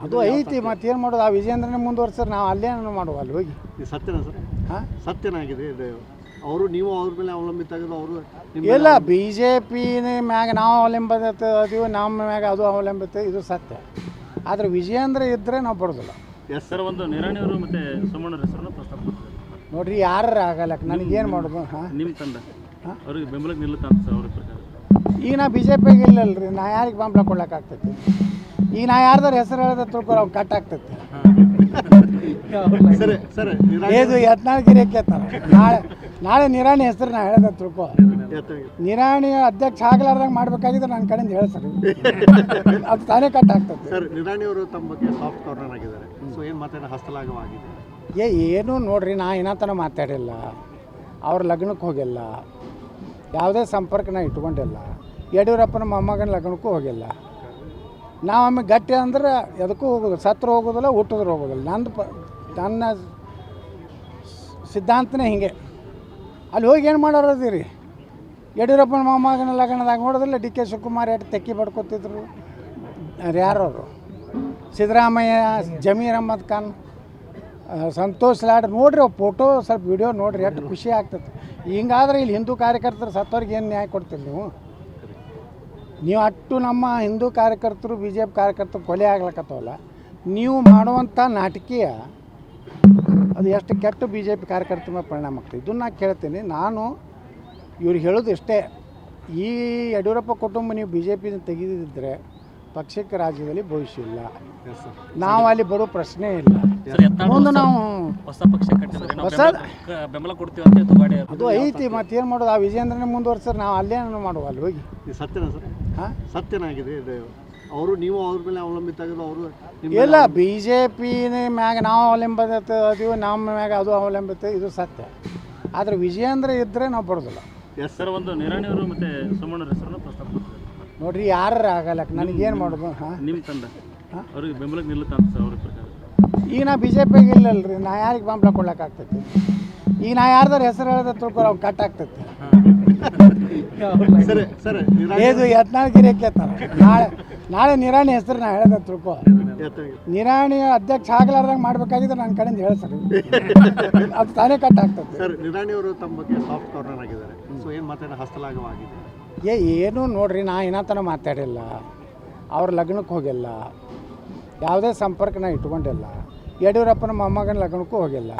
ಅದು ಐತಿ ಮತ್ತೇನು ಮಾಡೋದು. ಆ ವಿಜೇಂದ್ರನೇ ಮುಂದುವರ್ಸರ್ ನಾವು ಅಲ್ಲೇ ಮಾಡುವ ಅಲ್ಲಿ ಹೋಗಿ. ಇದು ಸತ್ಯನಾ ಸರ್? ಹಾಂ, ಸತ್ಯನಾಗಿದೆ ಇದು. ಅವರು ನೀವು ಅವ್ರ ಮೇಲೆ ಅವಲಂಬಿತ ಆಗಿದ್ರು, ಅವರು ಇಲ್ಲ ಬಿ ಜೆ ಪಿ ಮ್ಯಾಗ ನಾವು ಅವಲಂಬಿತ ಅದೀವಿ, ನಮ್ಮ ಮ್ಯಾಗ ಅದು ಅವಲಂಬಿತ, ಇದು ಸತ್ಯ. ಆದರೆ ವಿಜೇಂದ್ರ ಇದ್ದರೆ ನಾವು ಬರೋದಿಲ್ಲ. ಎಸ್ ಸರ್, ಒಂದು ನಿರಾಣಿ ಅವರು ಮತ್ತೆ ಸೋಮಣ್ಣರ ಹೆಸರನ್ನು ಪ್ರಸ್ತಾಪ ಮಾಡ್ತಾರೆ. ನೋಡ್ರಿ, ಯಾರು ಆಗಲ್ಲ, ನನಗೇನು ಮಾಡೋದು. ಹಾಂ, ನಿಮ್ಮ ತಂಡ ಅವ್ರಿಗೆ ಬೆಂಬಲಕ್ಕೆ ನಿಲ್ಲುತ್ತಾ ಅಂತ ಸರ್ ಅವ್ರ ಪ್ರಕಾರ? ಈಗ ನಾ ಬಿ ಜೆ ಪಿಗೆ ಇಲ್ಲಲ್ರಿ, ನಾ ಯಾರಿಗೆ ಬೆಂಬಲ ಕೊಡ್ಲಿಕ್ಕಾಗ್ತೈತಿ? ಈಗ ನಾ ಯಾರ್ದಾರು ಹೆಸರು ಹೇಳಿದ್ರೆ ತಿಳ್ಕೊರ ಅವ್ನು ಕಟ್ ಆಗ್ತೈತಿ. ಸರ್ ಸರ್ ಏದು ಯತ್ನಾಳ್ಗಿರಿ ಕೇಳ್ತಾರೆ. ನಾಳೆ ನಿರಾಣಿ ಹೆಸರು ನಾ ಹೇಳಿದ್ರೆ ತಿಳ್ಕೊ. ನಿರಾಣಿ ಅಧ್ಯಕ್ಷ ಆಗ್ಲಾರ್ದಂಗೆ ಮಾಡ್ಬೇಕಾಗಿದ್ರೆ ನನ್ನ ಕಡೆಯಿಂದ ಹೇಳಿ ಸರ್, ಅದು ತಾನೇ ಕಟ್ ಆಗ್ತೈತಿ. ಸರ್, ನಿರಾಣಿ ಅವರು ತಮ್ಮ ಬಗ್ಗೆ ಸಾಫ್ಟ್ ಕಾರ್ನರ್ ಆಗಿದ್ದಾರೆ. ಸೊ ಏನು ಮಾತಾಡೋ ಹಸ್ತಲಾಘವಾಗಿದೆ? ಏನು ನೋಡ್ರಿ, ನಾ ಏನತನ ಮಾತಾಡಿಲ್ಲ, ಅವ್ರ ಲಗ್ನಕ್ಕೆ ಹೋಗಿಲ್ಲ, ಯಾವುದೇ ಸಂಪರ್ಕ ನಾ ಇಟ್ಕೊಂಡಿಲ್ಲ. ಯಡಿಯೂರಪ್ಪನ ಮೊಮ್ಮಗನ ಲಗ್ನಕ್ಕೂ ಹೋಗಿಲ್ಲ. ನಾವು ಆಮೇಲೆ ಗಟ್ಟಿ ಅಂದ್ರೆ ಎದಕ್ಕೂ ಹೋಗೋದು, ಸತ್ರ ಹೋಗೋದಿಲ್ಲ, ಹುಟ್ಟಿದ್ರು ಹೋಗೋದಿಲ್ಲ. ನನ್ನ ಸಿದ್ಧಾಂತನೇ ಹಿಂಗೆ. ಅಲ್ಲಿ ಹೋಗಿ ಏನು ಮಾಡೋರದಿರಿ? ಯಡಿಯೂರಪ್ಪನ ಮೊಮ್ಮಗನ ಲಗ್ನದಾಗ ನೋಡೋದಿಲ್ಲ, ಡಿ ಕೆ ಶಿವಕುಮಾರ್ ಎಷ್ಟು ತೆಕ್ಕಿ ಪಡ್ಕೊತಿದ್ರು, ಯಾರವರು, ಸಿದ್ದರಾಮಯ್ಯ, ಜಮೀರ್ ಅಹ್ಮದ್ ಖಾನ್, ಸಂತೋಷ್ ಲಾಡ್, ನೋಡ್ರಿ ಅವು ಫೋಟೋ, ಸ್ವಲ್ಪ ವಿಡಿಯೋ ನೋಡ್ರಿ, ಎಷ್ಟು ಖುಷಿ ಆಗ್ತದೆ. ಹಿಂಗಾದ್ರೆ ಇಲ್ಲಿ ಹಿಂದೂ ಕಾರ್ಯಕರ್ತರು ಸತ್ತವ್ರಿಗೆ ಏನು ನ್ಯಾಯ ಕೊಡ್ತೀರಿ ನೀವು ಅಟ್ಟು ನಮ್ಮ ಹಿಂದೂ ಕಾರ್ಯಕರ್ತರು, ಬಿ ಜೆ ಪಿ ಕಾರ್ಯಕರ್ತರು ಕೊಲೆ ಆಗ್ಲಕ್ಕತ್ತವಲ್ಲ, ನೀವು ಮಾಡುವಂಥ ನಾಟಕೀಯ ಅದು ಎಷ್ಟು ಕೆಟ್ಟು ಬಿ ಜೆ ಪಿ ಕಾರ್ಯಕರ್ತರ ಮೇಲೆ ಪರಿಣಾಮ ಆಗ್ತದೆ. ಇದನ್ನು ನಾ ಕೇಳ್ತೀನಿ. ನಾನು ಇವ್ರಿಗೆ ಹೇಳೋದು ಇಷ್ಟೇ, ಈ ಯಡಿಯೂರಪ್ಪ ಕುಟುಂಬ ನೀವು ಬಿ ಜೆ ಪಿನ ತೆಗೆದಿದ್ದರೆ ಪಕ್ಷಕ್ಕೆ ರಾಜ್ಯದಲ್ಲಿ ಭವಿಷ್ಯ ಇಲ್ಲ. ನಾವು ಅಲ್ಲಿ ಬರೋ ಪ್ರಶ್ನೆ ಇಲ್ಲ. ಮುಂದೆ ನಾವು ಹೊಸ ಪಕ್ಷ ಕಟ್ಟಿದ್ರೆ ನಾವು ಹೊಸ ಬೆಂಬಲ ಕೊಡ್ತೀವಿ ಅಂತ ತುಗಾಡಿ ಅದು ಐತಿ, ಮತ್ತೇನು ಮಾಡೋದು. ಆ ವಿಜೇಂದ್ರನೇ ಮುಂದುವರ್ಸರ್ ನಾವು ಅಲ್ಲೇ ಮಾಡುವ ಅಲ್ಲಿ ಹೋಗಿ. ಇದು ಸತ್ಯನಾ ಸರ್? ಹಾಂ, ಸತ್ಯನಾಗಿದೆ ಇದು. ಅವರು ನೀವು ಅವ್ರ ಮೇಲೆ ಅವಲಂಬಿತ ಆಗಿದ್ರು, ಅವರು ಇಲ್ಲ ಬಿ ಜೆ ಪಿ ಮ್ಯಾಗ ನಾವು ಅವಲಂಬಿತ ಅದೀವಿ, ನಮ್ಮ ಮ್ಯಾಗ ಅದು ಅವಲಂಬಿತ, ಇದು ಸತ್ಯ. ಆದರೆ ವಿಜೇಂದ್ರ ಇದ್ದರೆ ನಾವು ಬರೋದಿಲ್ಲ. ಎಸ್ ಸರ್, ಒಂದು ನಿರಾಣಿ ಅವರು ಮತ್ತೆ ಸೋಮಣ್ಣರ ಹೆಸರನ್ನು ಪ್ರಸ್ತಾಪ ಮಾಡ್ತಾರೆ. ನೋಡ್ರಿ, ಯಾರು ಆಗಲ್ಲ, ನನಗೇನು ಮಾಡೋದು. ಹಾಂ, ನಿಮ್ಮ ತಂಡ ಅವ್ರಿಗೆ ಬೆಂಬಲಕ್ಕೆ ನಿಲ್ಲುತ್ತಾ ಅಂತ ಸರ್ ಅವ್ರ ಪ್ರಕಾರ? ಈಗ ನಾ ಬಿ ಜೆ ಪಿಗೆ ಇಲ್ಲಲ್ರಿ, ನಾ ಯಾರಿಗೆ ಬೆಂಬಲ ಕೊಡ್ಲಿಕ್ಕಾಗ್ತೈತಿ? ಈಗ ನಾ ಯಾರ್ದಾರು ಹೆಸರು ಹೇಳಿದ್ರೆ ತಿಳ್ಕೊರ ಅವ್ನು ಕಟ್ ಆಗ್ತೈತಿ. ಸರ್ ಸರ್ ಏದು ಯತ್ನಾಳ್ಗಿರಿ ಕೇಳ್ತಾರೆ. ನಾಳೆ ನಿರಾಣಿ ಹೆಸರು ನಾ ಹೇಳಿದ್ರೆ ತಿಳ್ಕೊ. ನಿರಾಣಿ ಅಧ್ಯಕ್ಷ ಆಗ್ಲಾರ್ದಂಗೆ ಮಾಡ್ಬೇಕಾಗಿದ್ರೆ ನನ್ನ ಕಡೆಯಿಂದ ಹೇಳಿ ಸರ್, ಅದು ತಾನೇ ಕಟ್ ಆಗ್ತೈತಿ. ಸರ್, ನಿರಾಣಿ ಅವರು ತಮ್ಮ ಬಗ್ಗೆ ಸಾಫ್ಟ್ ಕಾರ್ನರ್ ಆಗಿದ್ದಾರೆ. ಸೊ ಏನು ಮಾತಾಡೋ ಹಸ್ತಲಾಘವಾಗಿದೆ? ಏನು ನೋಡ್ರಿ, ನಾ ಏನತನ ಮಾತಾಡಿಲ್ಲ, ಅವ್ರ ಲಗ್ನಕ್ಕೆ ಹೋಗಿಲ್ಲ, ಯಾವುದೇ ಸಂಪರ್ಕ ನಾ ಇಟ್ಕೊಂಡಿಲ್ಲ. ಯಡಿಯೂರಪ್ಪನ ಮೊಮ್ಮಗನ ಲಗ್ನಕ್ಕೂ ಹೋಗಿಲ್ಲ.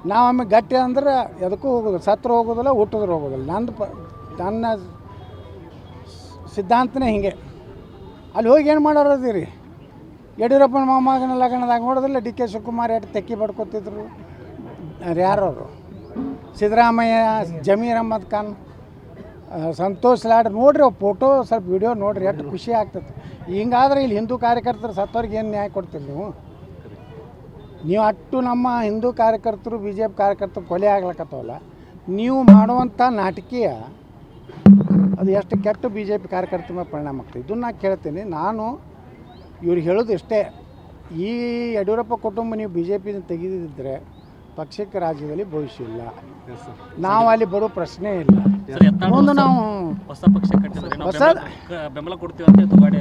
ನಾವು ಆಮೇಲೆ ಗಟ್ಟಿ ಅಂದ್ರೆ ಎದಕ್ಕೂ ಹೋಗೋದು, ಸತ್ರ ಹೋಗೋದಿಲ್ಲ, ಹುಟ್ಟಿದ್ರು ಹೋಗೋದಿಲ್ಲ. ನನ್ನ ಸಿದ್ಧಾಂತನೇ ಹಿಂಗೆ. ಅಲ್ಲಿ ಹೋಗಿ ಏನು ಮಾಡೋರದಿರಿ? ಯಡಿಯೂರಪ್ಪನ ಮೊಮ್ಮಗನ ಲಗ್ನದಾಗ ನೋಡೋದಿಲ್ಲ, ಡಿ ಕೆ ಶಿವಕುಮಾರ್ ಎಷ್ಟು ತೆಕ್ಕಿ ಪಡ್ಕೊತಿದ್ರು, ಯಾರವರು, ಸಿದ್ದರಾಮಯ್ಯ, ಜಮೀರ್ ಅಹ್ಮದ್ ಖಾನ್, ಸಂತೋಷ್ ಲಾಡ್, ನೋಡ್ರಿ ಅವು ಫೋಟೋ, ಸ್ವಲ್ಪ ವಿಡಿಯೋ ನೋಡ್ರಿ, ಎಷ್ಟು ಖುಷಿ ಆಗ್ತದೆ. ಹಿಂಗಾದ್ರೆ ಇಲ್ಲಿ ಹಿಂದೂ ಕಾರ್ಯಕರ್ತರು ಸತ್ತವ್ರಿಗೆ ಏನು ನ್ಯಾಯ ಕೊಡ್ತೀರಿ ನೀವು ಅಟ್ಟು ನಮ್ಮ ಹಿಂದೂ ಕಾರ್ಯಕರ್ತರು, ಬಿ ಜೆ ಪಿ ಕಾರ್ಯಕರ್ತರು ಕೊಲೆ ಆಗ್ಲಕ್ಕತ್ತವಲ್ಲ, ನೀವು ಮಾಡುವಂಥ ನಾಟಕೀಯ ಅದು ಎಷ್ಟು ಕೆಟ್ಟು ಬಿ ಜೆ ಪಿ ಕಾರ್ಯಕರ್ತರ ಮೇಲೆ ಪರಿಣಾಮ ಆಗ್ತದೆ. ಇದನ್ನು ನಾ ಕೇಳ್ತೀನಿ. ನಾನು ಇವ್ರಿಗೆ ಹೇಳೋದು ಇಷ್ಟೇ, ಈ ಯಡಿಯೂರಪ್ಪ ಕುಟುಂಬ ನೀವು ಬಿ ಜೆ ಪಿನ ತೆಗೆದಿದ್ದರೆ ಪಕ್ಷಕ್ಕೆ ರಾಜ್ಯದಲ್ಲಿ ಭವಿಷ್ಯ ಇಲ್ಲ. ನಾವು ಅಲ್ಲಿ ಬರೋ ಪ್ರಶ್ನೆ ಇಲ್ಲ. ಮುಂದೆ ನಾವು ಹೊಸ ಪಕ್ಷ ಕಟ್ಟಿದ್ರೆ ನಾವು ಬೆಂಬಲ ಕೊಡ್ತೀವಿ ಅಂತ ತುಗಾಡಿ